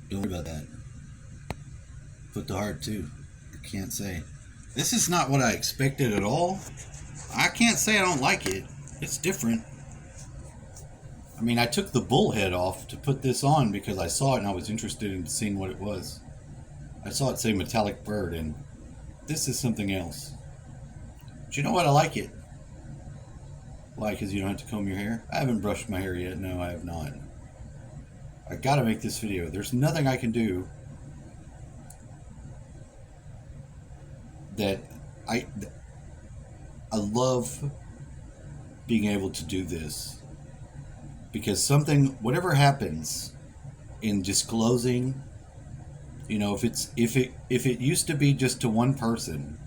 Don't worry about that. Put the heart too. I can't say. This is not what I expected at all. I can't say I don't like it. It's different. I mean, I took the bull head off to put this on because I saw it and I was interested in seeing what it was. I saw it say metallic bird, and this is something else. But you know what? I like it. Why? Because you don't have to comb your hair? I haven't brushed my hair yet. No, I have not. I gotta make this video. There's nothing I can do that I I love being able to do this because something, whatever happens in disclosing, if it used to be just to one person,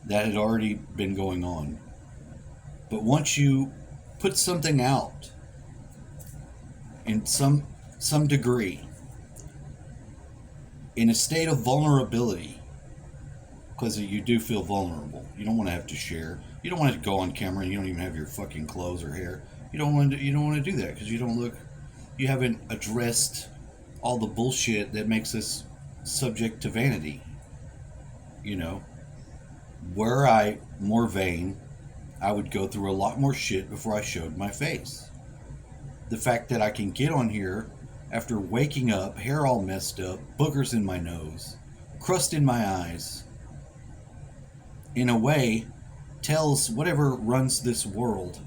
that had already been going on. But once you put something out in some degree in a state of vulnerability, because you do feel vulnerable. You don't want to have to share. You don't want to go on camera and you don't even have your fucking clothes or hair. You don't want to do that because you haven't addressed all the bullshit that makes us subject to vanity. You know, were I more vain, I would go through a lot more shit before I showed my face. The fact that I can get on here after waking up, hair all messed up, boogers in my nose, crust in my eyes, in a way, tells whatever runs this world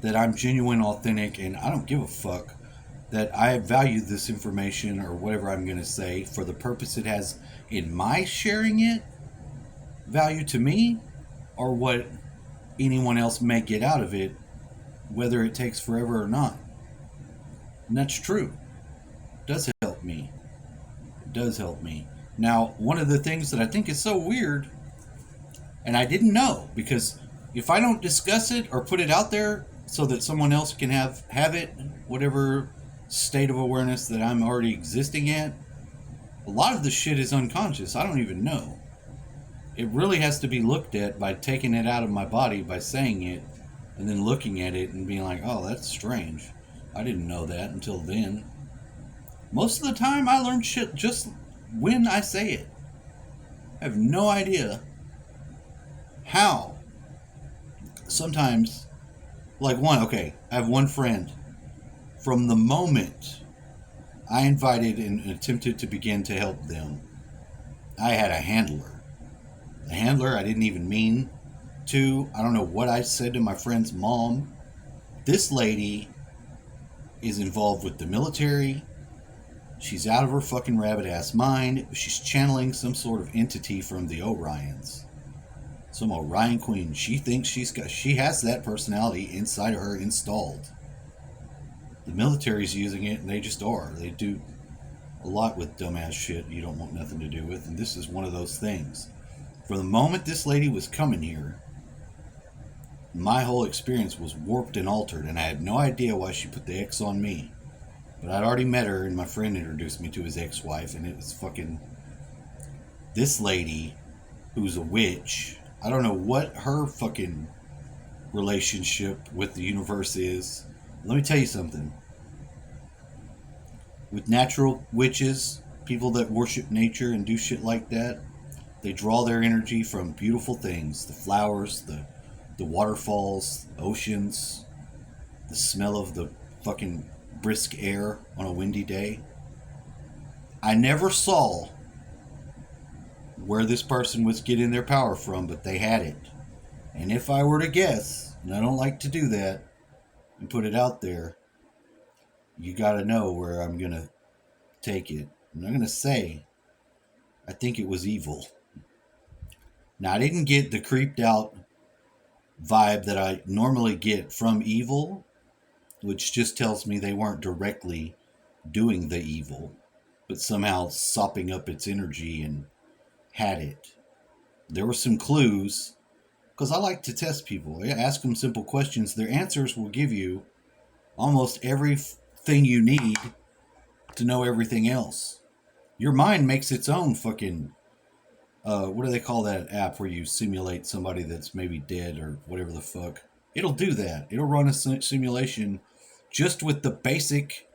that I'm genuine, authentic, and I don't give a fuck that I value this information or whatever I'm going to say for the purpose it has in my sharing it, value to me, or what anyone else may get out of it, whether it takes forever or not. And that's true. It does help me. It does help me. Now, one of the things that I think is so weird, and I didn't know, because if I don't discuss it or put it out there so that someone else can have it, whatever state of awareness that I'm already existing at, a lot of the shit is unconscious. I don't even know. It really has to be looked at by taking it out of my body, by saying it, and then looking at it and being like, oh, that's strange. I didn't know that until then. Most of the time, I learn shit just when I say it. I have no idea how. Sometimes, I have one friend. From the moment I invited and attempted to begin to help them, I had a handler. A handler I didn't even mean to. I don't know what I said to my friend's mom. This lady is involved with the military. She's out of her fucking rabbit ass mind. She's channeling some sort of entity from the Orions. Some Orion queen. She thinks she has that personality inside of her installed. The military's using it, and they just are. They do a lot with dumbass shit you don't want nothing to do with, and this is one of those things. From the moment this lady was coming here, my whole experience was warped and altered, and I had no idea why she put the X on me. But I'd already met her, and my friend introduced me to his ex-wife, and it was fucking... This lady, who's a witch, I don't know what her fucking relationship with the universe is. Let me tell you something. With natural witches, people that worship nature and do shit like that, they draw their energy from beautiful things. The flowers, the waterfalls, the oceans, the smell of the fucking brisk air on a windy day. I never saw where this person was getting their power from, but they had it. And if I were to guess, and I don't like to do that and put it out there, you gotta know where I'm gonna take it. I'm not gonna say I think it was evil. Now, I didn't get the creeped out vibe that I normally get from evil, which just tells me they weren't directly doing the evil, but somehow sopping up its energy and had it. There were some clues, because I like to test people. I ask them simple questions. Their answers will give you almost everything you need to know everything else. Your mind makes its own fucking, what do they call that app where you simulate somebody that's maybe dead or whatever the fuck? It'll do that. It'll run a simulation just with the basic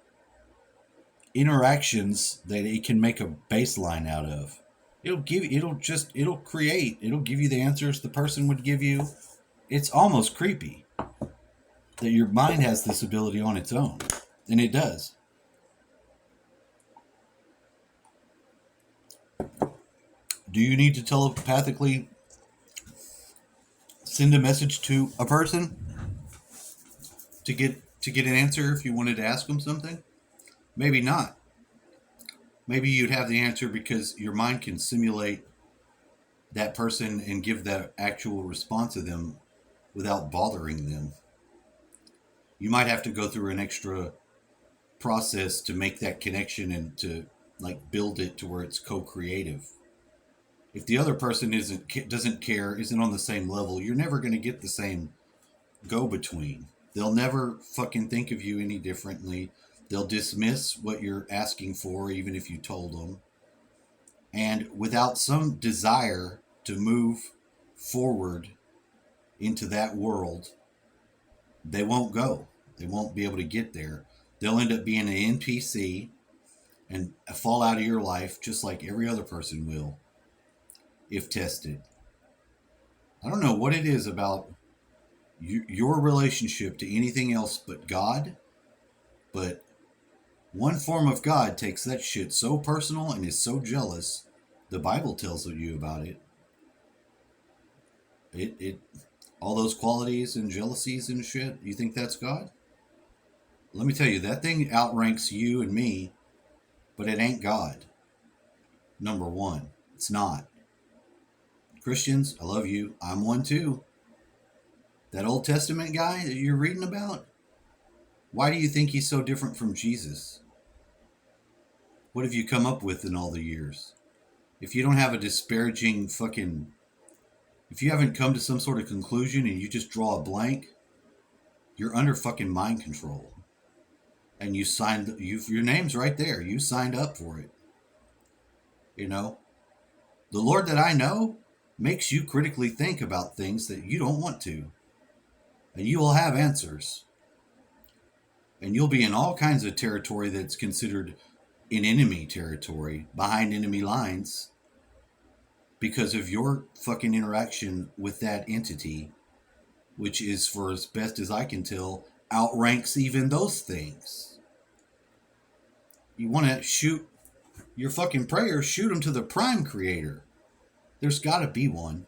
interactions that it can make a baseline out of. It'll create, it'll give you the answers the person would give you. It's almost creepy that your mind has this ability on its own, and it does. Do you need to telepathically send a message to a person to get an answer if you wanted to ask them something? Maybe not. Maybe you'd have the answer because your mind can simulate that person and give that actual response to them without bothering them. You might have to go through an extra process to make that connection and to like build it to where it's co-creative. If the other person doesn't care, isn't on the same level, you're never going to get the same go between. They'll never fucking think of you any differently. They'll dismiss what you're asking for, even if you told them. And without some desire to move forward into that world, they won't go. They won't be able to get there. They'll end up being an NPC and fall out of your life just like every other person will, if tested. I don't know what it is about your relationship to anything else but God, but one form of God takes that shit so personal and is so jealous. The Bible tells you about it. It all those qualities and jealousies and shit. You think that's God? Let me tell you, that thing outranks you and me, but it ain't God. Number one, it's not. Christians, I love you. I'm one too. That Old Testament guy that you're reading about, why do you think he's so different from Jesus? What have you come up with in all the years? If you don't have a disparaging fucking... If you haven't come to some sort of conclusion and you just draw a blank, you're under fucking mind control. And you signed... your name's right there. You signed up for it. You know? The Lord that I know makes you critically think about things that you don't want to. And you will have answers. And you'll be in all kinds of territory that's considered in enemy territory, behind enemy lines, because of your fucking interaction with that entity, which is, for as best as I can tell, outranks even those things. You want to shoot your fucking prayers, shoot them to the prime creator. There's got to be one.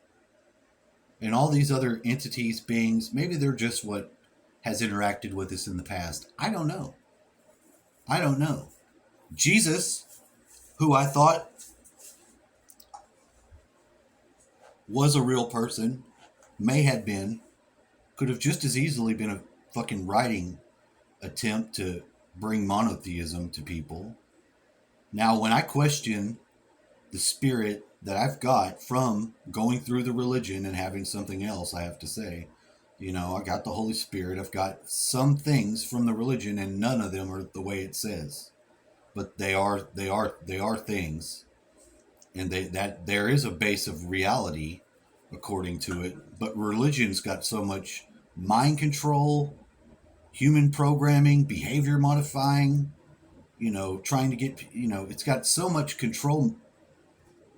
And all these other entities, beings, maybe they're just what has interacted with us in the past. I don't know. I don't know. Jesus, who I thought was a real person, may have been, could have just as easily been a fucking writing attempt to bring monotheism to people. Now, when I question the spirit that I've got from going through the religion and having something else, I have to say, you know, I got the Holy Spirit. I've got some things from the religion, and none of them are the way it says. But they are things, and that there is a base of reality according to it. But religion's got so much mind control, human programming, behavior modifying, you know, trying to get, you know, it's got so much control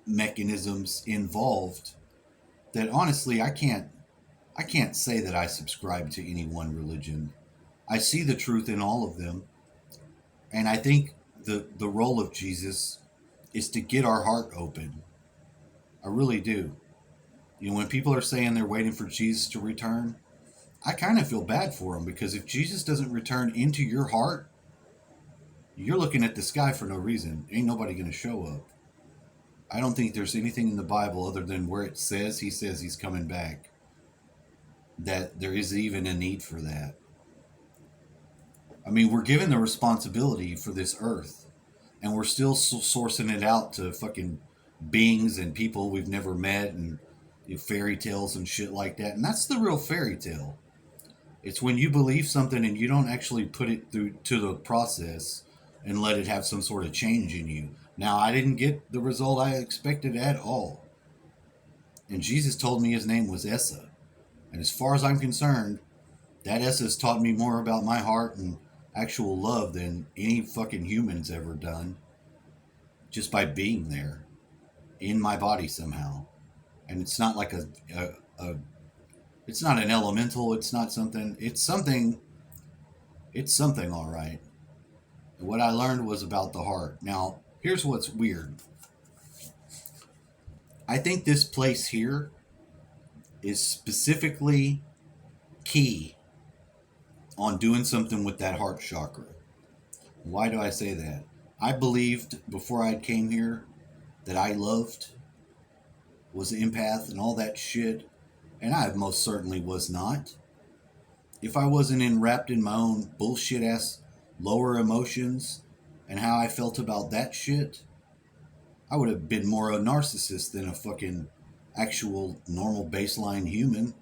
mechanisms involved that honestly I can't say that I subscribe to any one religion. I see the truth in all of them, and I think the role of Jesus is to get our heart open. I really do. You know, when people are saying they're waiting for Jesus to return, I kind of feel bad for them, because if Jesus doesn't return into your heart, you're looking at the sky for no reason. Ain't nobody going to show up. I don't think there's anything in the Bible other than where it says he's coming back, that there is even a need for that. I mean, we're given the responsibility for this earth, and we're still sourcing it out to fucking beings and people we've never met, and fairy tales and shit like that. And that's the real fairy tale. It's when you believe something and you don't actually put it through to the process and let it have some sort of change in you. Now, I didn't get the result I expected at all. And Jesus told me his name was Essa. And as far as I'm concerned, that Essa's taught me more about my heart and actual love than any fucking human's ever done, just by being there in my body somehow. And it's not like a it's not an elemental, it's not something, it's something, all right. What I learned was about the heart. Now, here's what's weird. I think this place here is specifically key on doing something with that heart chakra. Why do I say that? I believed before I came here that I loved, was an empath and all that shit, and I most certainly was not. If I wasn't enwrapped in my own bullshit ass lower emotions and how I felt about that shit, I would have been more a narcissist than a fucking actual normal baseline human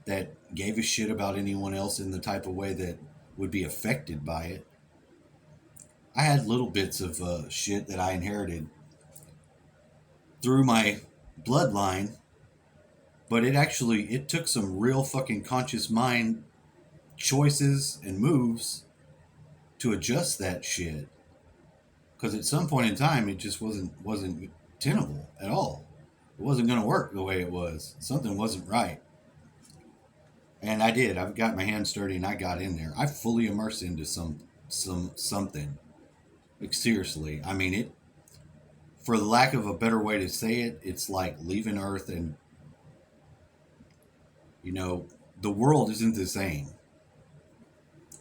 that gave a shit about anyone else in the type of way that would be affected by it. I had little bits of shit that I inherited through my bloodline, but it took some real fucking conscious mind choices and moves to adjust that shit. Because at some point in time, it just wasn't tenable at all. It wasn't going to work the way it was. Something wasn't right. And I did. I've got my hands dirty and I got in there. I fully immersed into something. Like, seriously. I mean, it, for the lack of a better way to say it, it's like leaving Earth and, the world isn't the same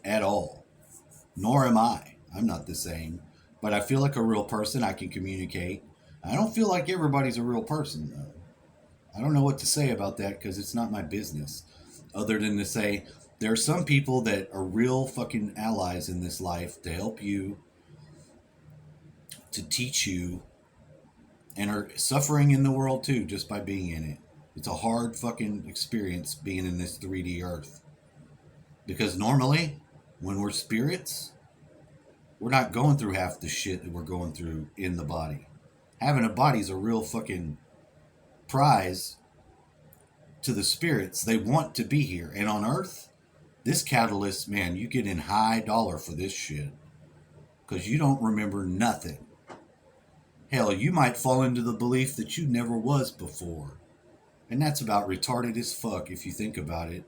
at all. Nor am I. I'm not the same. But I feel like a real person. I can communicate. I don't feel like everybody's a real person, though. I don't know what to say about that because it's not my business. Other than to say, there are some people that are real fucking allies in this life to help you, to teach you, and are suffering in the world too just by being in it. It's a hard fucking experience being in this 3D earth. Because normally, when we're spirits, we're not going through half the shit that we're going through in the body. Having a body is a real fucking prize to the spirits. They want to be here. And on Earth, this catalyst, man, you get in high dollar for this shit. Because you don't remember nothing. Hell, you might fall into the belief that you never was before. And that's about retarded as fuck if you think about it.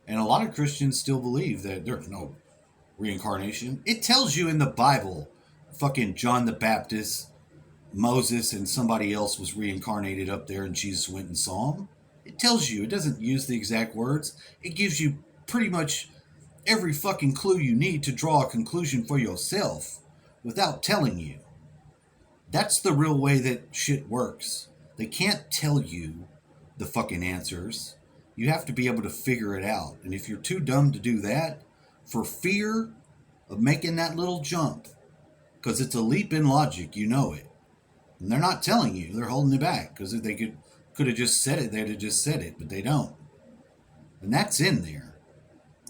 And a lot of Christians still believe that there's no reincarnation. It tells you in the Bible, fucking John the Baptist, Moses, and somebody else was reincarnated up there and Jesus went and saw him. It tells you. It doesn't use the exact words. It gives you pretty much every fucking clue you need to draw a conclusion for yourself without telling you. That's the real way that shit works. They can't tell you the fucking answers. You have to be able to figure it out. And if you're too dumb to do that, for fear of making that little jump, because it's a leap in logic, you know it. And they're not telling you. They're holding it back. Because if they could have just said it, they'd have just said it. But they don't. And that's in there.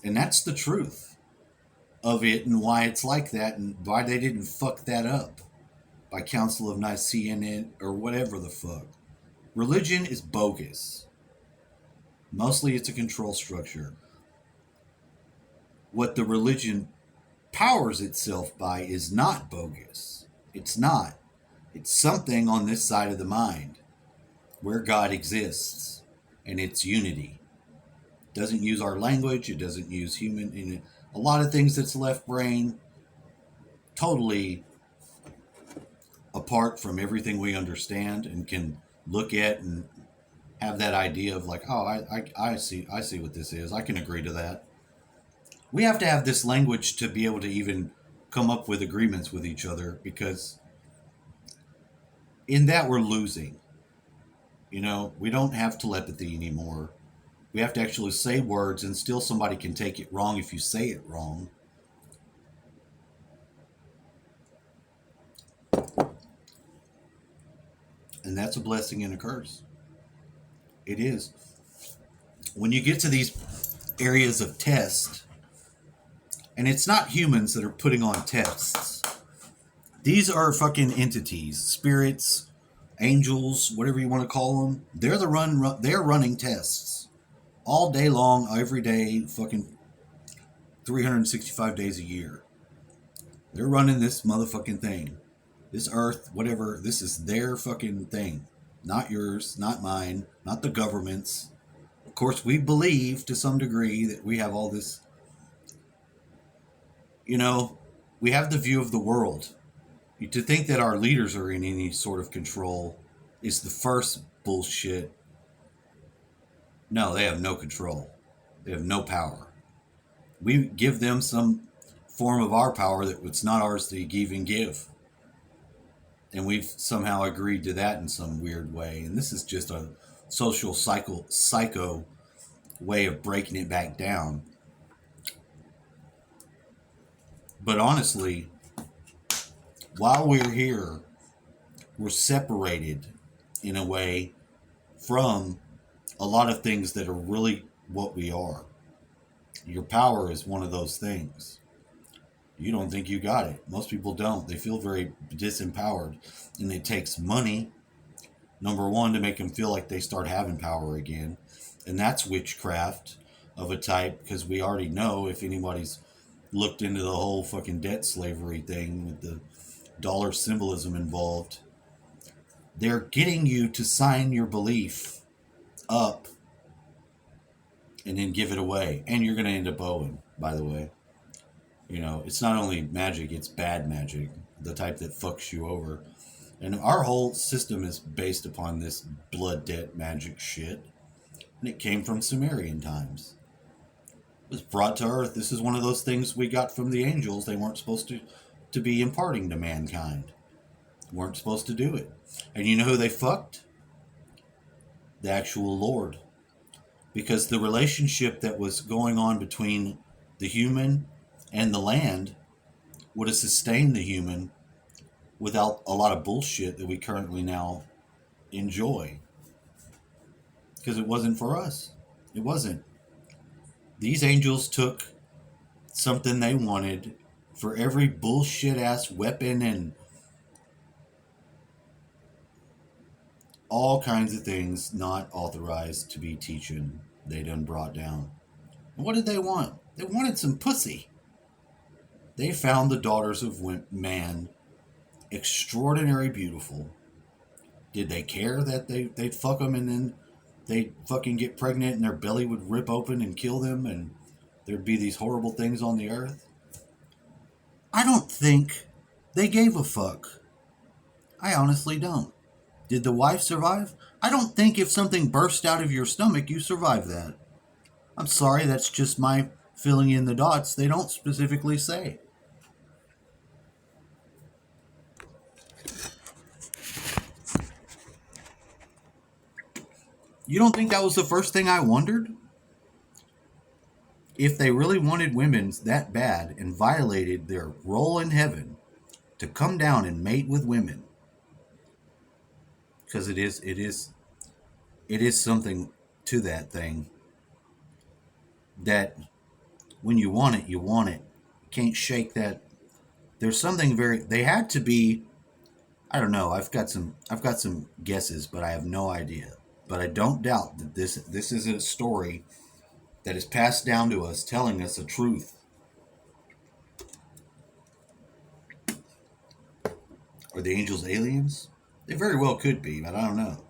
And that's the truth of it and why it's like that and why they didn't fuck that up by Council of Nicaea or whatever the fuck. Religion is bogus. Mostly it's a control structure. What the religion powers itself by is not bogus. It's not. It's something on this side of the mind where God exists and it's unity. It doesn't use our language. It doesn't use human. In a lot of things that's left brain, totally apart from everything we understand and can look at and have that idea of like, oh, I see what this is. I can agree to that. We have to have this language to be able to even come up with agreements with each other, because in that we're losing. We don't have telepathy anymore. We have to actually say words, and still somebody can take it wrong if you say it wrong. And that's a blessing and a curse. It is. When you get to these areas of test, and it's not humans that are putting on tests. These are fucking entities, spirits, angels, whatever you want to call them. They're running tests all day long, every day, fucking 365 days a year. They're running this motherfucking thing. This earth, whatever, this is their fucking thing. Not yours, not mine, not the government's. Of course, we believe to some degree that we have all this, you know, we have the view of the world. To think that our leaders are in any sort of control is the first bullshit. No, they have no control. They have no power. We give them some form of our power that it's not ours to even give. And we've somehow agreed to that in some weird way. And this is just a social psycho way of breaking it back down. But honestly, while we're here, we're separated in a way from a lot of things that are really what we are. Your power is one of those things. You don't think you got it. Most people don't. They feel very disempowered. And it takes money, number one, to make them feel like they start having power again. And that's witchcraft of a type, because we already know, if anybody's looked into the whole fucking debt slavery thing with the dollar symbolism involved, they're getting you to sign your belief up and then give it away. And you're going to end up owing, by the way. You know, it's not only magic, it's bad magic, the type that fucks you over. And our whole system is based upon this blood debt magic shit. And it came from Sumerian times. It was brought to earth. This is one of those things we got from the angels. They weren't supposed to be imparting to mankind. Weren't supposed to do it. And you know who they fucked? The actual Lord. Because the relationship that was going on between the human and the land would have sustained the human without a lot of bullshit that we currently now enjoy. Because it wasn't for us. It wasn't. These angels took something they wanted for every bullshit ass weapon and all kinds of things not authorized to be teaching. They done brought down. And what did they want? They wanted some pussy. They found the daughters of man extraordinary beautiful. Did they care that they'd fuck them and then they'd fucking get pregnant and their belly would rip open and kill them and there'd be these horrible things on the earth? I don't think they gave a fuck. I honestly don't. Did the wife survive? I don't think if something burst out of your stomach, you survive that. I'm sorry, that's just my filling in the dots. They don't specifically say. You don't think that was the first thing I wondered? If they really wanted women that bad and violated their role in heaven to come down and mate with women, because it is something to that thing that when you want it, you want it. You can't shake that. There's something they had to be, I don't know, I've got some guesses, but I have no idea. But I don't doubt that this is a story that is passed down to us, telling us a truth. Are the angels aliens? They very well could be, but I don't know.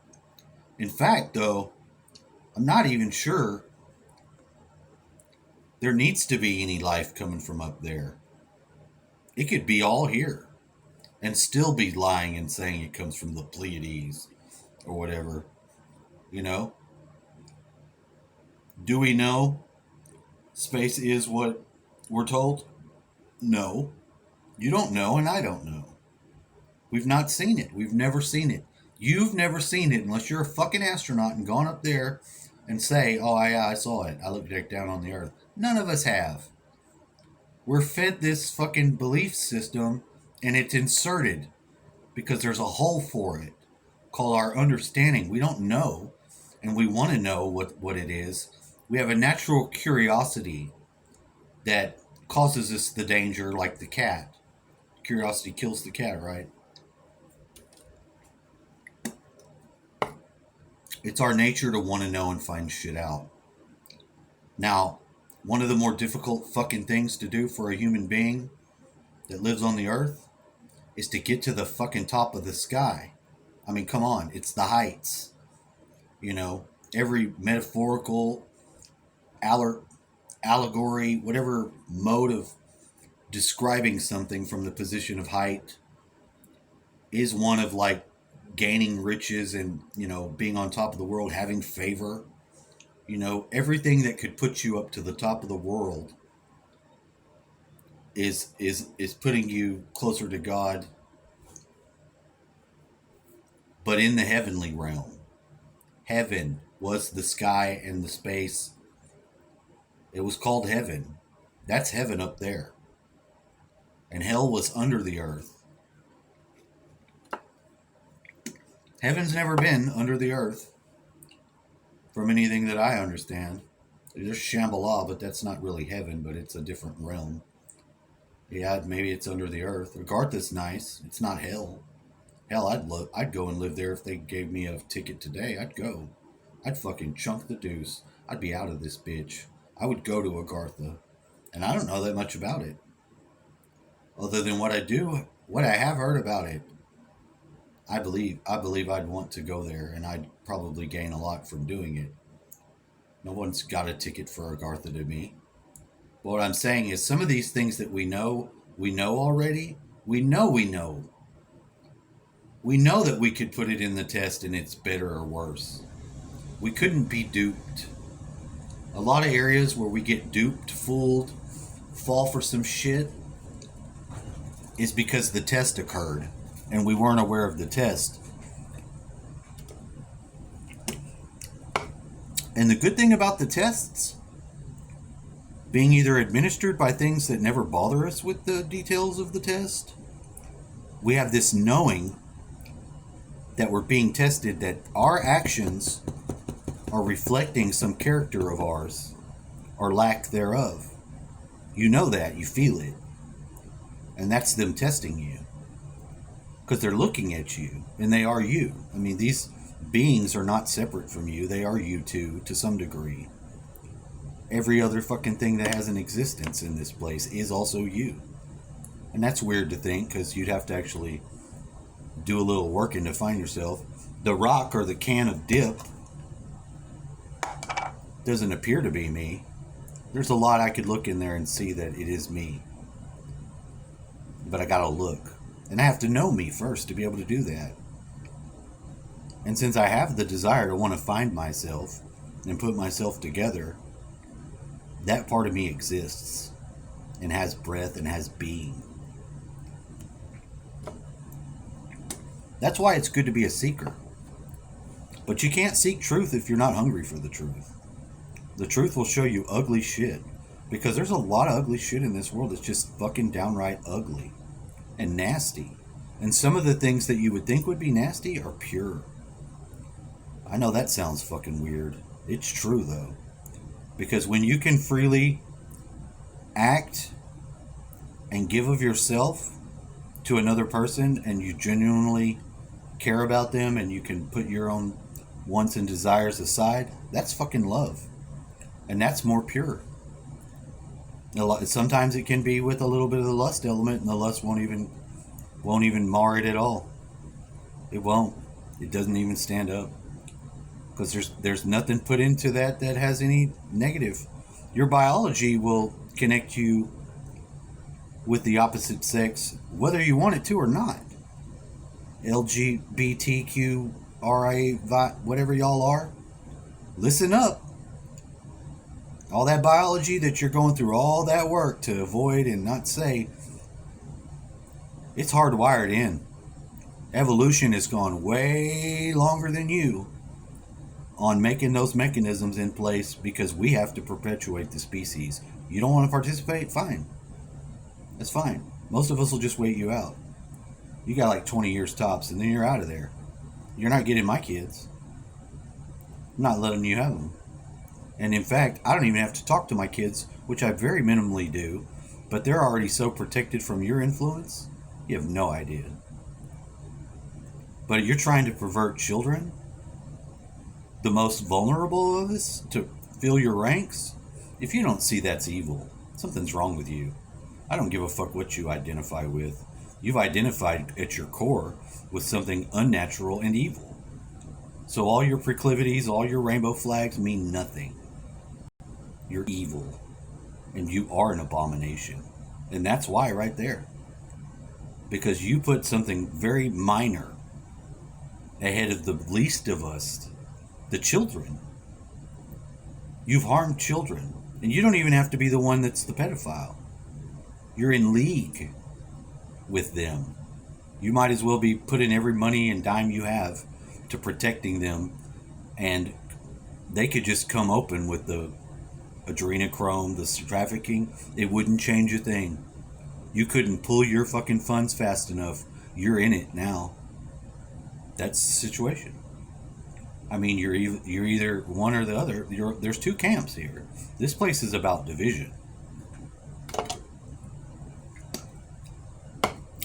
In fact, though, I'm not even sure there needs to be any life coming from up there. It could be all here and still be lying and saying it comes from the Pleiades or whatever. You know? Do we know space is what we're told? No. You don't know, and I don't know. We've not seen it. We've never seen it. You've never seen it unless you're a fucking astronaut and gone up there and say, oh, I saw it. I looked down on the earth. None of us have. We're fed this fucking belief system, and it's inserted because there's a hole for it called our understanding. We don't know, and we want to know what it is. We have a natural curiosity that causes us the danger, like the cat. Curiosity kills the cat, right? It's our nature to want to know and find shit out. Now, one of the more difficult fucking things to do for a human being that lives on the earth is to get to the fucking top of the sky. I mean, come on, it's the heights. You know, every metaphorical allegory, whatever mode of describing something from the position of height is one of like gaining riches and, you know, being on top of the world, having favor. You know, everything that could put you up to the top of the world is putting you closer to God, but in the heavenly realm. Heaven was the sky and the space. It was called heaven. That's heaven up there. And hell was under the earth. Heaven's never been under the earth, from anything that I understand. There's Shambhala, but that's not really heaven, but it's a different realm. Yeah, maybe it's under the earth. Agartha's nice. It's not hell. Hell, I'd go and live there if they gave me a ticket today. I'd go. I'd fucking chunk the deuce. I'd be out of this bitch. I would go to Agartha. And I don't know that much about it. Other than what I have heard about it. I believe I'd want to go there, and I'd probably gain a lot from doing it. No one's got a ticket for Agartha to me. But what I'm saying is some of these things that we know already. We know. We know that we could put it in the test and it's better or worse. We couldn't be duped. A lot of areas where we get duped, fooled, fall for some shit is because the test occurred and we weren't aware of the test. And the good thing about the tests being either administered by things that never bother us with the details of the test, we have this knowing that we're being tested, that our actions are reflecting some character of ours or lack thereof. You know that, you feel it. And that's them testing you. Because they're looking at you, and they are you. I mean, these beings are not separate from you. They are you too, to some degree. Every other fucking thing that has an existence in this place is also you. And that's weird to think, because you'd have to actually do a little working to find yourself. The rock or the can of dip doesn't appear to be me. There's a lot I could look in there and see that it is me. But I gotta look. And I have to know me first to be able to do that. And since I have the desire to want to find myself and put myself together, that part of me exists and has breath and has being. That's why it's good to be a seeker. But you can't seek truth if you're not hungry for the truth. The truth will show you ugly shit. Because there's a lot of ugly shit in this world that's just fucking downright ugly and nasty. And some of the things that you would think would be nasty are pure. I know that sounds fucking weird. It's true though. Because when you can freely act and give of yourself to another person and you genuinely care about them and you can put your own wants and desires aside, that's fucking love. And that's more pure. Sometimes it can be with a little bit of the lust element, and the lust won't even mar it at all. It won't. It doesn't even stand up. Because there's nothing put into that has any negative. Your biology will connect you with the opposite sex, whether you want it to or not. LGBTQRA, whatever y'all are, listen up. All that biology that you're going through, all that work to avoid and not say, it's hardwired in. Evolution has gone way longer than you on making those mechanisms in place because we have to perpetuate the species. You don't want to participate? Fine. That's fine. Most of us will just wait you out. You got like 20 years tops and then you're out of there. You're not getting my kids. I'm not letting you have them. And in fact, I don't even have to talk to my kids, which I very minimally do, but they're already so protected from your influence, you have no idea. But you're trying to pervert children, the most vulnerable of us, to fill your ranks, If you don't see that's evil, something's wrong with you. I don't give a fuck what you identify with. You've identified at your core with something unnatural and evil. So all your proclivities, all your rainbow flags mean nothing. You're evil. And you are an abomination. And that's why right there. Because you put something very minor ahead of the least of us, the children. You've harmed children. And you don't even have to be the one that's the pedophile. You're in league with them. You might as well be putting every money and dime you have to protecting them, and they could just come open with the adrenochrome, the trafficking. It wouldn't change a thing. You couldn't pull your fucking funds fast enough. You're in it now. That's the situation. I mean, you're either one or the other. There's two camps here. This place is about division.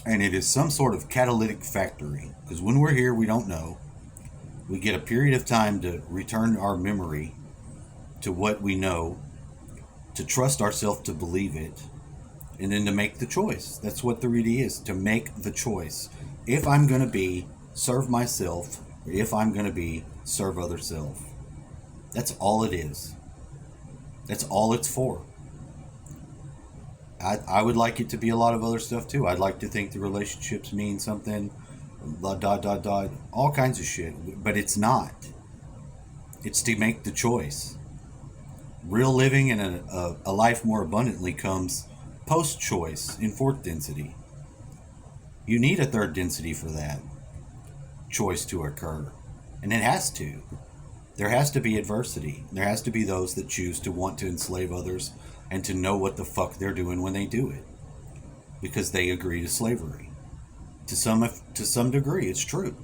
And it is some sort of catalytic factory. Because when we're here, we don't know. We get a period of time to return our memory to what we know, to trust ourselves to believe it, and then to make the choice. That's what the reading is, to make the choice. If I'm going to be serve myself, or if I'm going to be serve other self. That's all it is. That's all it's for. I would like it to be a lot of other stuff too. I'd like to think the relationships mean something, all kinds of shit. But it's not. It's to make the choice. Real living and a life more abundantly comes post-choice in fourth density. You need a third density for that choice to occur. And it has to. There has to be adversity. There has to be those that choose to want to enslave others and to know what the fuck they're doing when they do it. Because they agree to slavery. To some degree, it's true.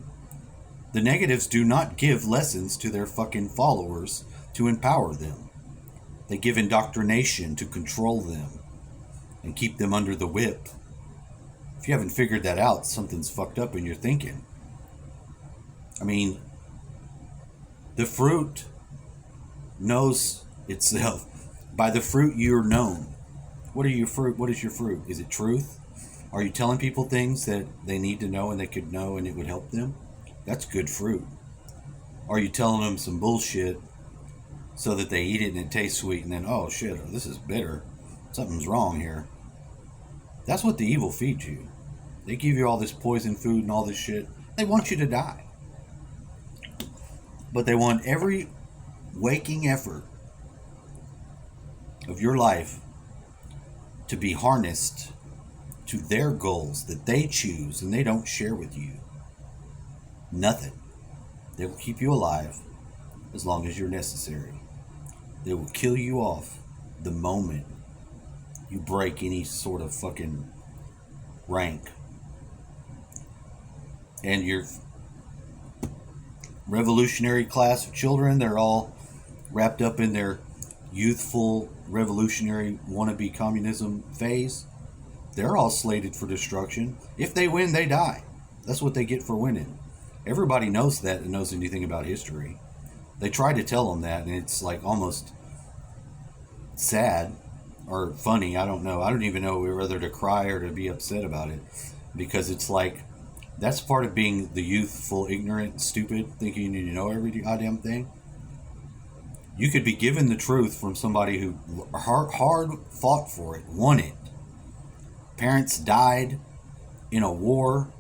The negatives do not give lessons to their fucking followers to empower them. They give indoctrination to control them and keep them under the whip. If you haven't figured that out, something's fucked up in your thinking. I mean, the fruit knows itself. By the fruit you're known. What are your fruit? What is your fruit? Is it truth? Are you telling people things that they need to know and they could know and it would help them? That's good fruit. Are you telling them some bullshit so that they eat it and it tastes sweet and then, oh shit, this is bitter. Something's wrong here. That's what the evil feeds you. They give you all this poison food and all this shit. They want you to die. But they want every waking effort of your life to be harnessed to their goals that they choose and they don't share with you. Nothing. They will keep you alive as long as you're necessary. They will kill you off the moment you break any sort of fucking rank. And your revolutionary class of children, they're all wrapped up in their youthful revolutionary wannabe communism phase. They're all slated for destruction. If they win, they die. That's what they get for winning. Everybody knows that and knows anything about history. They try to tell them that, and it's like almost sad or funny. I don't know. I don't even know whether to cry or to be upset about it, because it's like that's part of being the youthful, ignorant, stupid, thinking you need to know every goddamn thing. You could be given the truth from somebody who hard fought for it, won it. Parents died in a war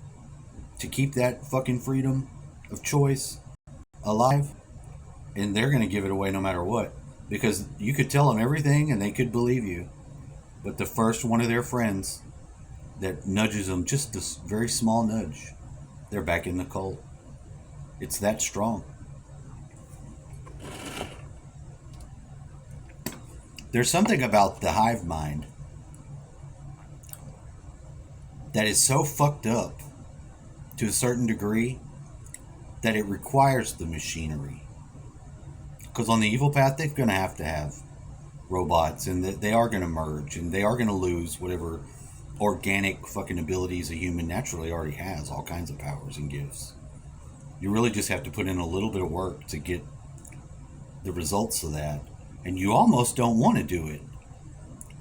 to keep that fucking freedom of choice alive, and they're going to give it away no matter what, because you could tell them everything and they could believe you, but the first one of their friends that nudges them, just this very small nudge, they're back in the cult. It's that strong. There's something about the hive mind that is so fucked up to a certain degree that it requires the machinery. Because on the evil path, they're going to have robots, and they are going to merge, and they are going to lose whatever organic fucking abilities a human naturally already has, all kinds of powers and gifts. You really just have to put in a little bit of work to get the results of that. And you almost don't want to do it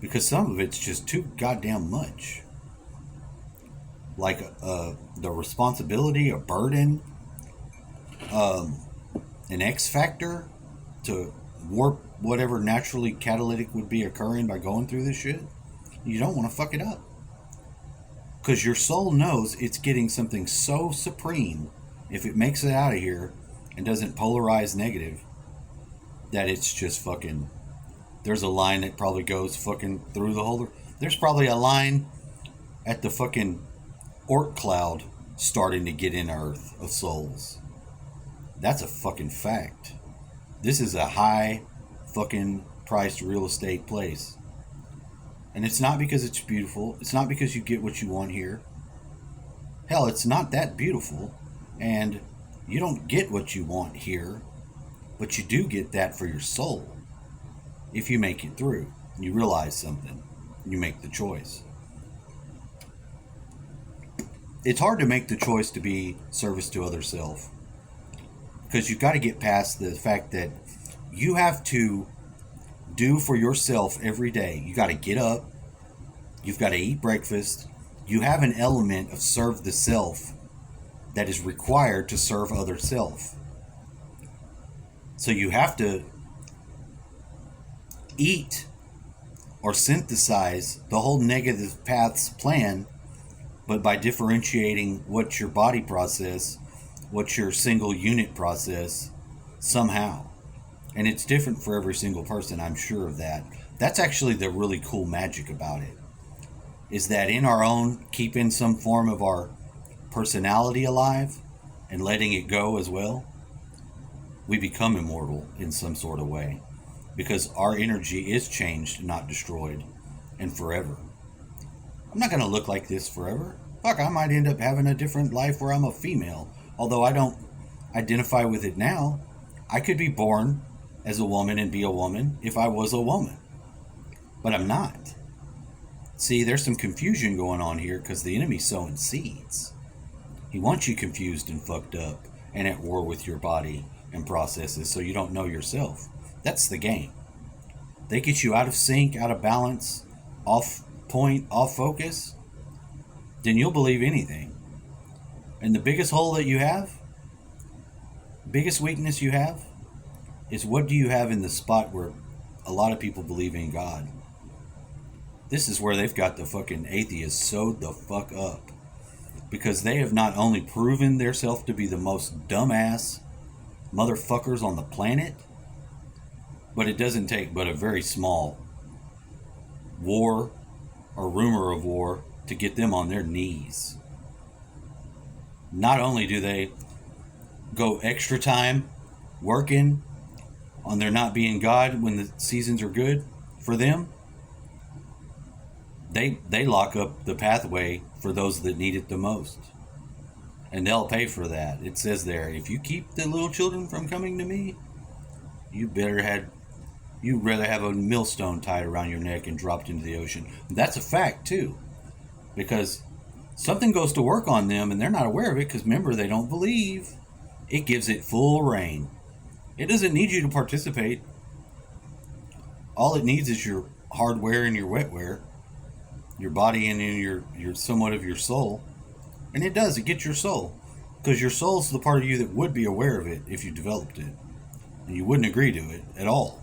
because some of it's just too goddamn much. Like the responsibility, a burden, an X factor to warp whatever naturally catalytic would be occurring by going through this shit. You don't want to fuck it up. Because your soul knows it's getting something so supreme if it makes it out of here and doesn't polarize negative that it's just fucking... There's a line that probably goes fucking through the whole... There's probably a line at the fucking Oort cloud starting to get in Earth of souls. That's a fucking fact. This is a high fucking priced real estate place. And it's not because it's beautiful. It's not because you get what you want here. Hell, it's not that beautiful. And you don't get what you want here. But you do get that for your soul. If you make it through. You realize something. You make the choice. It's hard to make the choice to be service to other self. Because you've got to get past the fact that you have to do for yourself every day. You got to get up. You've got to eat breakfast. You have an element of serve the self that is required to serve other self. So you have to eat or synthesize the whole negative paths plan, but by differentiating what's your body process, what's your single unit process, somehow. And it's different for every single person, I'm sure of that. That's actually the really cool magic about it. Is that in our own, keeping some form of our personality alive and letting it go as well, we become immortal in some sort of way. Because our energy is changed, not destroyed, and forever. I'm not going to look like this forever. Fuck, I might end up having a different life where I'm a female. Although I don't identify with it now. I could be born as a woman and be a woman if I was a woman. But I'm not. See, there's some confusion going on here because the enemy's sowing seeds. He wants you confused and fucked up and at war with your body and processes so you don't know yourself. That's the game. They get you out of sync, out of balance, off point, off focus, then you'll believe anything. And the biggest hole that you have, biggest weakness you have, is what do you have in the spot where a lot of people believe in God? This is where they've got the fucking atheists sewed the fuck up. Because they have not only proven themselves to be the most dumbass motherfuckers on the planet, but it doesn't take but a very small war or rumor of war to get them on their knees. Not only do they go extra time working on their not being God when the seasons are good for them, they lock up the pathway for those that need it the most. And they'll pay for that. It says there, if you keep the little children from coming to me, you'd rather have a millstone tied around your neck and dropped into the ocean. That's a fact too. Because something goes to work on them and they're not aware of it because remember, they don't believe. It gives it full reign. It doesn't need you to participate. All it needs is your hardware and your wetware, your body and your somewhat of your soul. And it does, it gets your soul. Because your soul's the part of you that would be aware of it if you developed it. And you wouldn't agree to it at all.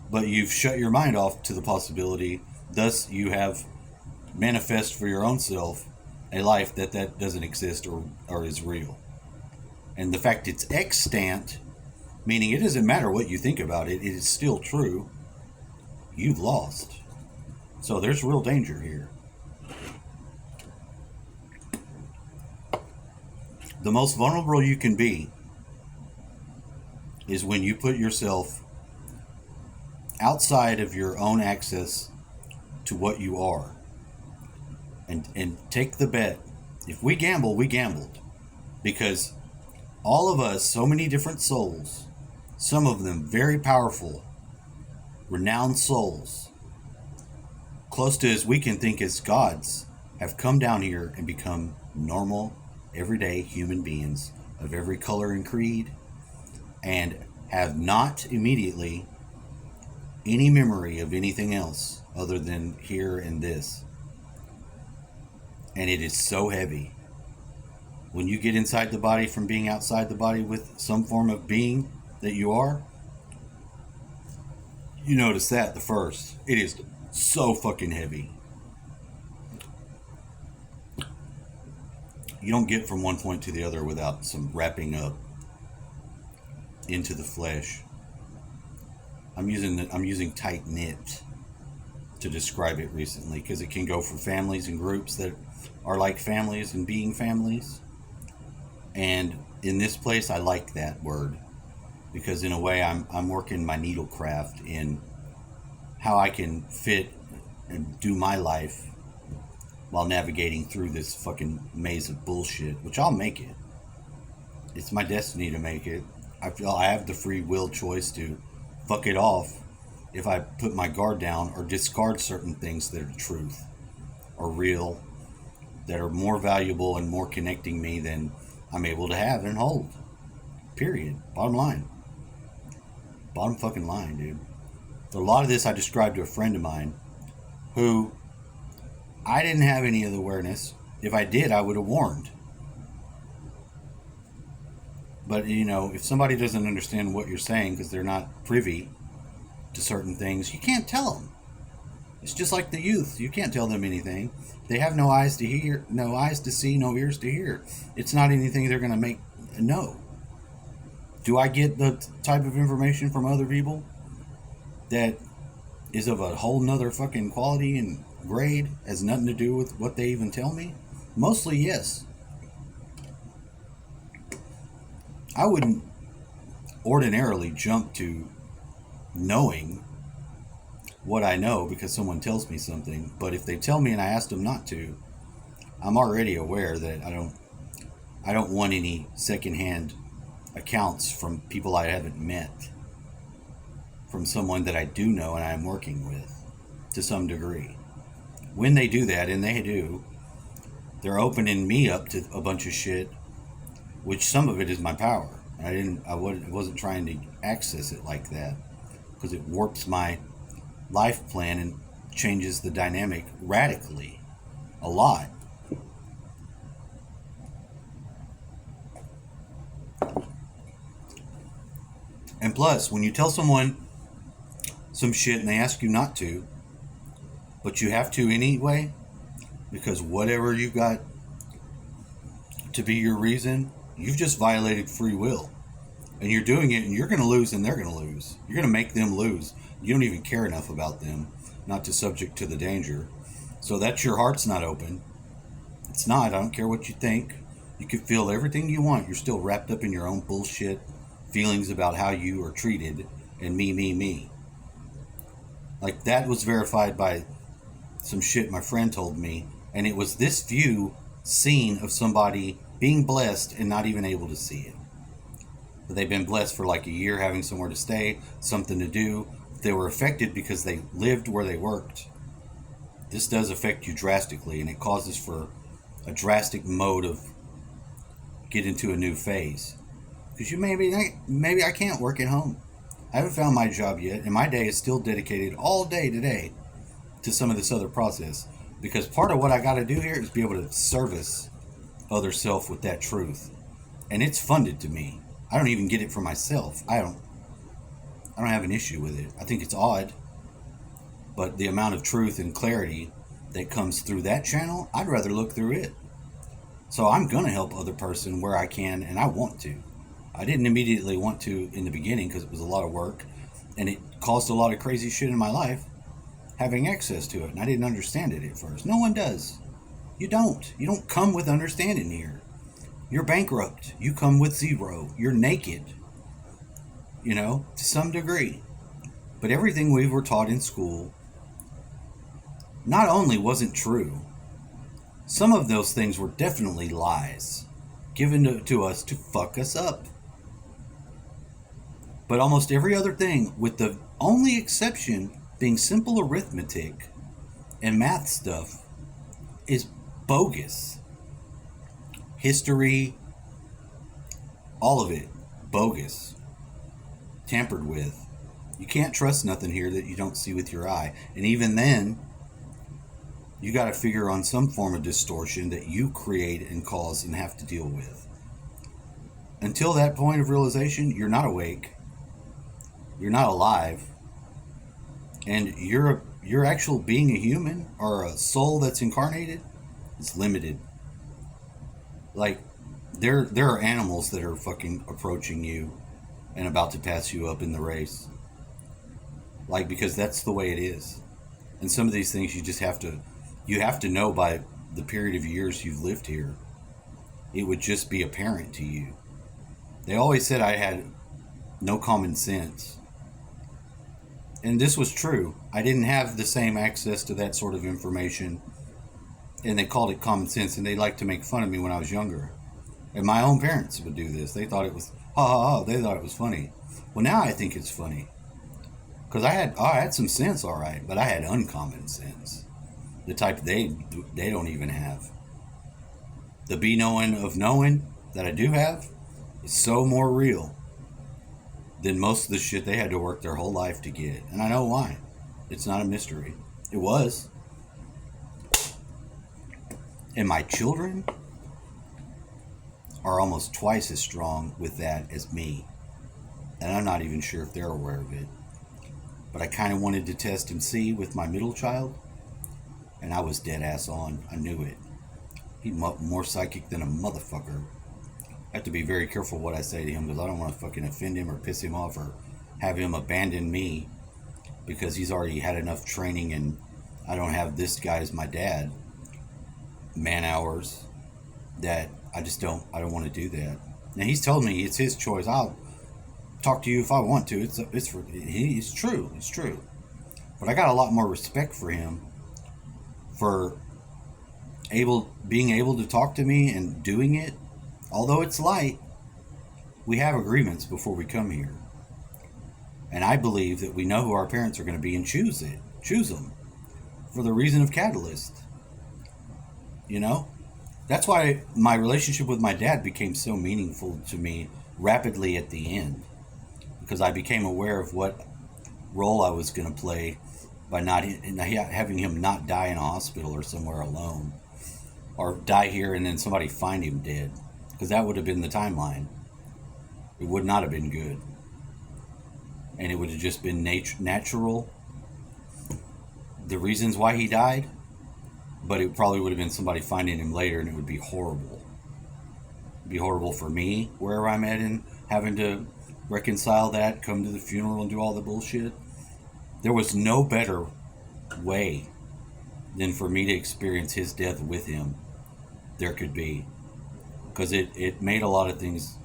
But you've shut your mind off to the possibility. Thus, you have manifest for your own self a life that doesn't exist or is real. And the fact it's extant, meaning it doesn't matter what you think about it, it is still true. You've lost. So there's real danger here. The most vulnerable you can be is when you put yourself outside of your own access to what you are. And take the bet. If we gamble, we gambled. Because all of us, so many different souls, some of them very powerful, renowned souls, close to as we can think as gods, have come down here and become normal, everyday human beings of every color and creed, and have not immediately any memory of anything else other than here and this. And it is so heavy. When you get inside the body from being outside the body with some form of being that you are, you notice that the first. It is so fucking heavy. You don't get from one point to the other without some wrapping up into the flesh. I'm using tight knit to describe it recently because it can go for families and groups that are like families and being families. And in this place, I like that word because in a way I'm working my needlecraft in how I can fit and do my life while navigating through this fucking maze of bullshit, which I'll make it. It's my destiny to make it. I feel I have the free will choice to fuck it off if I put my guard down or discard certain things that are truth or real, that are more valuable and more connecting me than I'm able to have and hold. Period. Bottom line. Bottom fucking line, dude. So a lot of this I described to a friend of mine who I didn't have any of the awareness. If I did, I would have warned. But, you know, if somebody doesn't understand what you're saying because they're not privy to certain things, you can't tell them. It's just like the youth. You can't tell them anything. They have no eyes to hear, no eyes to see, no ears to hear. It's not anything they're going to make know. Do I get the type of information from other people that is of a whole nother fucking quality and grade, has nothing to do with what they even tell me? Mostly, yes. I wouldn't ordinarily jump to knowing what I know because someone tells me something, but if they tell me and I ask them not to, I'm already aware that I don't want any secondhand accounts from people I haven't met, from someone that I do know and I'm working with to some degree. When they do that, and they do, they're opening me up to a bunch of shit, which some of it is my power. I wasn't trying to access it like that because it warps my life plan and changes the dynamic radically, a lot. And plus, when you tell someone some shit and they ask you not to, but you have to anyway, because whatever you got to be your reason, you've just violated free will. And you're doing it and you're going to lose and they're going to lose. You're going to make them lose. You don't even care enough about them not to subject to the danger. So that's your heart's not open. It's not. I don't care what you think. You can feel everything you want. You're still wrapped up in your own bullshit feelings about how you are treated and me. Like that was verified by some shit my friend told me. And it was this view seen of somebody being blessed and not even able to see it. But they've been blessed for like a year, having somewhere to stay, something to do. They were affected because they lived where they worked. This does affect you drastically, and it causes for a drastic mode of get into a new phase. Because you maybe I can't work at home. I haven't found my job yet, and my day is still dedicated all day today to some of this other process. Because part of what I got to do here is be able to service other self with that truth. And it's funded to me. I don't even get it for myself. I don't have an issue with it. I think it's odd. But the amount of truth and clarity that comes through that channel, I'd rather look through it. So I'm going to help other person where I can, and I want to. I didn't immediately want to in the beginning because it was a lot of work, and it caused a lot of crazy shit in my life, having access to it, and I didn't understand it at first. No one does. You don't. You don't come with understanding here. You're bankrupt. You come with zero. You're naked. You know, to some degree. But everything we were taught in school not only wasn't true, some of those things were definitely lies given to us to fuck us up. But almost every other thing, with the only exception being simple arithmetic and math stuff, is bogus. History, all of it, bogus, tampered with, You can't trust nothing here that you don't see with your eye. And even then, you got to figure on some form of distortion that you create and cause and have to deal with. Until that point of realization, you're not awake, you're not alive, and your actual being a human or a soul that's incarnated is limited. Like, there are animals that are fucking approaching you and about to pass you up in the race. Like, because that's the way it is. And some of these things you have to know by the period of years you've lived here. It would just be apparent to you. They always said I had no common sense. And this was true. I didn't have the same access to that sort of information. And they called it common sense, and they liked to make fun of me when I was younger. And my own parents would do this. They thought it was, ha ha ha, they thought it was funny. Well, now I think it's funny. Because I had some sense, all right, but I had uncommon sense. The type they don't even have. The be knowing of knowing that I do have is so more real than most of the shit they had to work their whole life to get. And I know why. It's not a mystery. It was. And my children are almost twice as strong with that as me. And I'm not even sure if they're aware of it. But I kind of wanted to test and see with my middle child. And I was dead ass on. I knew it. He's more psychic than a motherfucker. I have to be very careful what I say to him because I don't want to fucking offend him or piss him off or have him abandon me because he's already had enough training and I don't have this guy as my dad. Man hours that I don't want to do that. Now he's told me it's his choice. I'll talk to you if I want to. It's true. It's true. But I got a lot more respect for him for being able to talk to me and doing it. Although it's light, we have agreements before we come here. And I believe that we know who our parents are going to be and choose them for the reason of catalyst. You know? That's why my relationship with my dad became so meaningful to me rapidly at the end. Because I became aware of what role I was going to play by not having him not die in a hospital or somewhere alone. Or die here and then somebody find him dead. Because that would have been the timeline. It would not have been good. And it would have just been natural. The reasons why he died. But it probably would have been somebody finding him later and it would be horrible. It'd be horrible for me, wherever I'm at, and having to reconcile that, come to the funeral and do all the bullshit. There was no better way than for me to experience his death with him there could be. Because it made a lot of things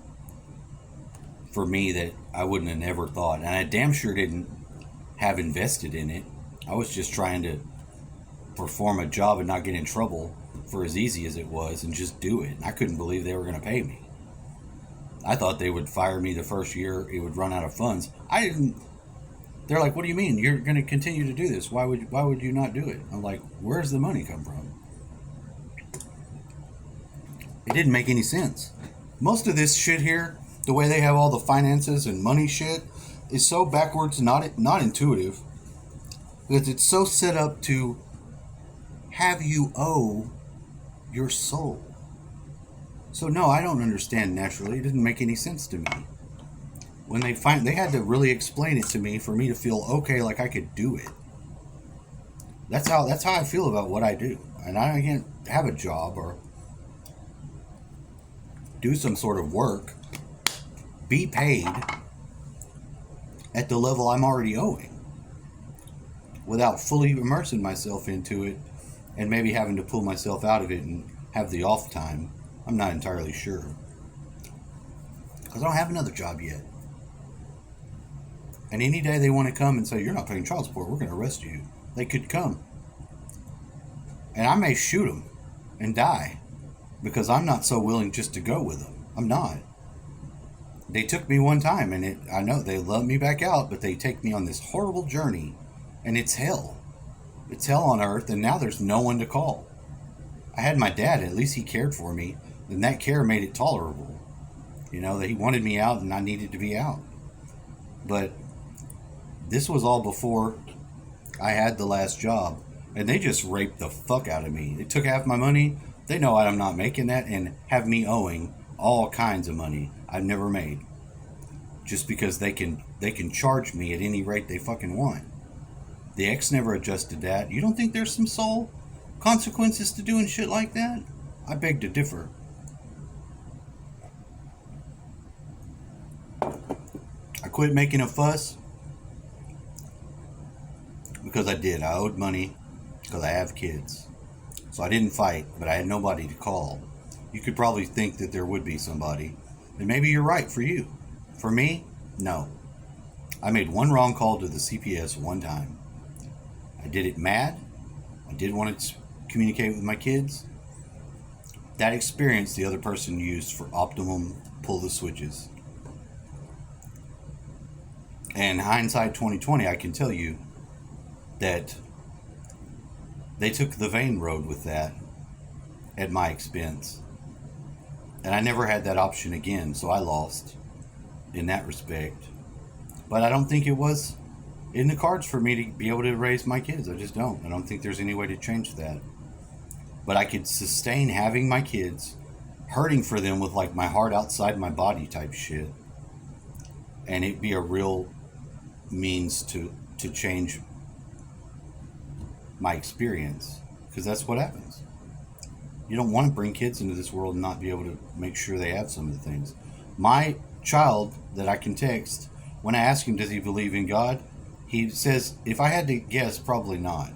for me that I wouldn't have never thought. And I damn sure didn't have invested in it. I was just trying to perform a job and not get in trouble for as easy as it was and just do it. And I couldn't believe they were going to pay me. I thought they would fire me the first year it would run out of funds. I didn't. They're like, what do you mean? You're going to continue to do this. Why would you not do it? I'm like, where's the money come from? It didn't make any sense. Most of this shit here, the way they have all the finances and money shit, is so backwards, not intuitive, because it's so set up to have you owe your soul. So no, I don't understand naturally. It didn't make any sense to me. When they had to really explain it to me for me to feel okay, like I could do it. That's how I feel about what I do. And I can't have a job or do some sort of work, be paid at the level I'm already owing without fully immersing myself into it and maybe having to pull myself out of it and have the off time. I'm not entirely sure. Because I don't have another job yet. And any day they want to come and say, you're not paying child support, we're going to arrest you. They could come. And I may shoot them and die because I'm not so willing just to go with them. I'm not. They took me one time and I know they love me back out, but they take me on this horrible journey and it's hell. It's hell on earth, and now there's no one to call. I had my dad, at least he cared for me, and that care made it tolerable. You know, that he wanted me out and I needed to be out. But This was all before I had the last job, and they just raped the fuck out of me. They took half my money. They know I'm not making that, and have me owing all kinds of money I've never made, just because they can charge me at any rate they fucking want. The ex never adjusted that. You don't think there's some soul consequences to doing shit like that? I beg to differ. I quit making a fuss because I did. I owed money because I have kids. So I didn't fight, but I had nobody to call. You could probably think that there would be somebody. And maybe you're right for you. For me, no. I made one wrong call to the CPS one time. I did it mad. I did want to communicate with my kids. That experience the other person used for optimum pull the switches. And hindsight 2020, I can tell you that they took the vain road with that at my expense. And I never had that option again, so I lost in that respect. But I don't think it was in the cards for me to be able to raise my kids. I just don't. I don't think there's any way to change that. But I could sustain having my kids, hurting for them with like my heart outside my body type shit. And it'd be a real means to change my experience, because that's what happens. You don't want to bring kids into this world and not be able to make sure they have some of the things. My child that I can text, when I ask him does he believe in God, he says, if I had to guess, probably not.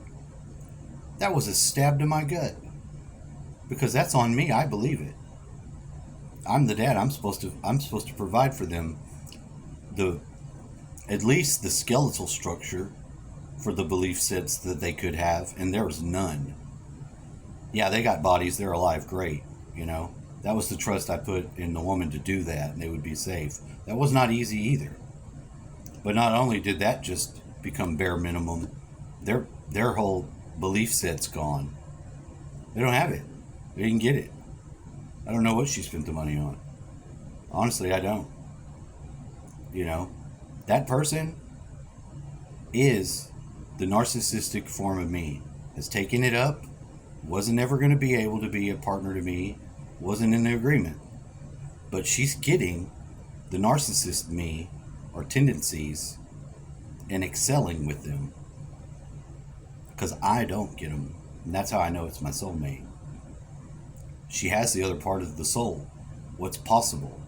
That was a stab to my gut, because that's on me. I believe it. I'm the dad. I'm supposed to provide for them at least the skeletal structure for the belief sets that they could have, and there was none. Yeah, they got bodies, they're alive, great, That was the trust I put in the woman to do that, and they would be safe. That was not easy either. But not only did that just become bare minimum, their whole belief set's gone. They don't have it. They didn't get it. I don't know what she spent the money on. Honestly, I don't. That person is the narcissistic form of me. Has taken it up, wasn't ever going to be able to be a partner to me, wasn't in the agreement. But she's getting the narcissist me, or tendencies, and excelling with them. Because I don't get them. And that's how I know it's my soulmate. She has the other part of the soul. What's possible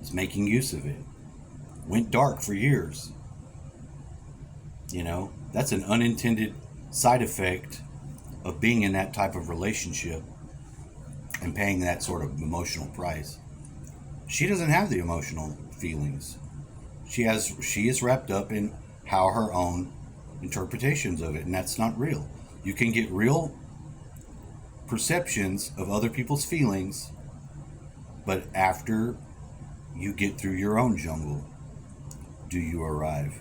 is making use of it. Went dark for years. That's an unintended side effect of being in that type of relationship and paying that sort of emotional price. She doesn't have the emotional feelings. She is wrapped up in how her own interpretations of it, and that's not real. You can get real perceptions of other people's feelings, but after you get through your own jungle, do you arrive?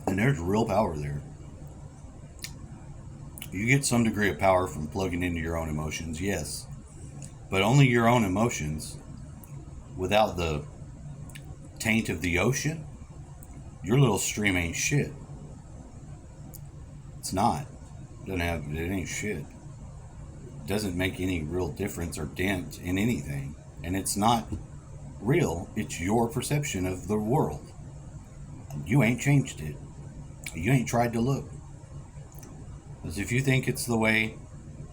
And there's real power there. You get some degree of power from plugging into your own emotions, yes. But only your own emotions, without the taint of the ocean. Your little stream ain't shit. It's not. It ain't shit. It doesn't make any real difference or dent in anything. And it's not real. It's your perception of the world. You ain't changed it. You ain't tried to look. Because if you think it's the way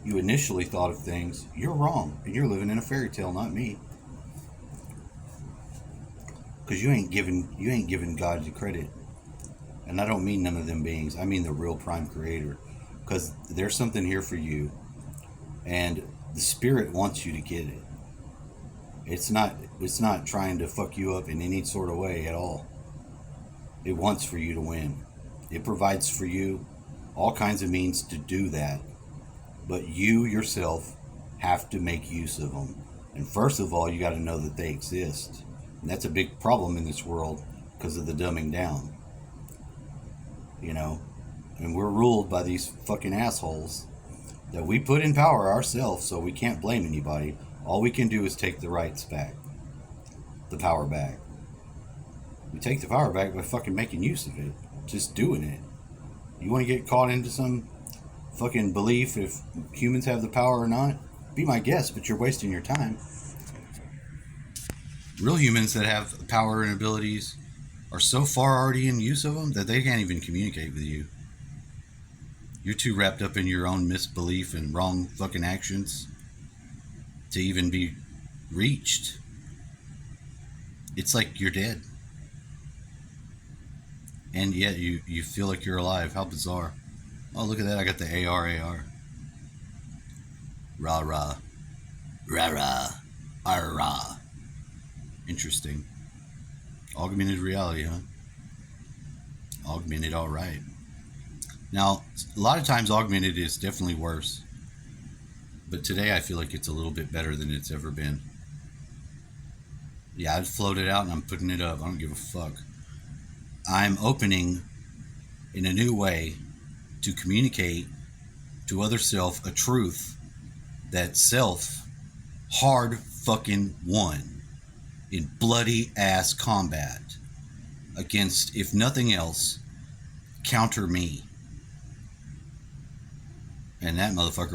you initially thought of things, you're wrong. And you're living in a fairy tale, not me. Because you ain't giving God the credit. And I don't mean none of them beings. I mean the real prime creator. Because there's something here for you. And the spirit wants you to get it. It's not trying to fuck you up in any sort of way at all. It wants for you to win. It provides for you all kinds of means to do that. But you yourself have to make use of them. And first of all, you got to know that they exist. And that's a big problem in this world because of the dumbing down. And we're ruled by these fucking assholes that we put in power ourselves, so we can't blame anybody. All we can do is take the rights back, the power back. We take the power back by fucking making use of it. Just doing it. You want to get caught into some fucking belief if humans have the power or not? Be my guest, but you're wasting your time. Real humans that have power and abilities are so far already in use of them that they can't even communicate with you. You're too wrapped up in your own misbelief and wrong fucking actions to even be reached. It's like you're dead. And yet you feel like you're alive. How bizarre. Oh, look at that. I got the AR. Rah rah. Rah rah. Ar rah. Interesting. Augmented reality, huh? Augmented, all right. Now, a lot of times augmented is definitely worse. But today I feel like it's a little bit better than it's ever been. Yeah, I've floated out and I'm putting it up. I don't give a fuck. I'm opening in a new way to communicate to other self a truth that self hard fucking won in bloody ass combat against, if nothing else, counter me. And that motherfucker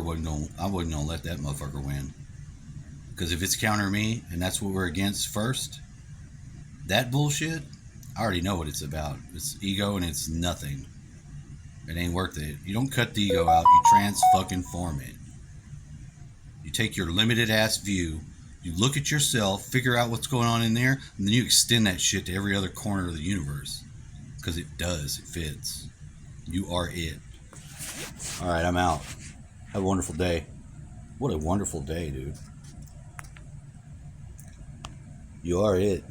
I wasn't gonna let that motherfucker win. Because if it's counter me and that's what we're against first, that bullshit, I already know what it's about. It's ego and it's nothing. It ain't worth it. You don't cut the ego out, you trans-fucking-form it. You take your limited ass view, you look at yourself, figure out what's going on in there, and then you extend that shit to every other corner of the universe. Because it does, it fits. You are it. Alright, I'm out. Have a wonderful day. What a wonderful day, dude. You are it.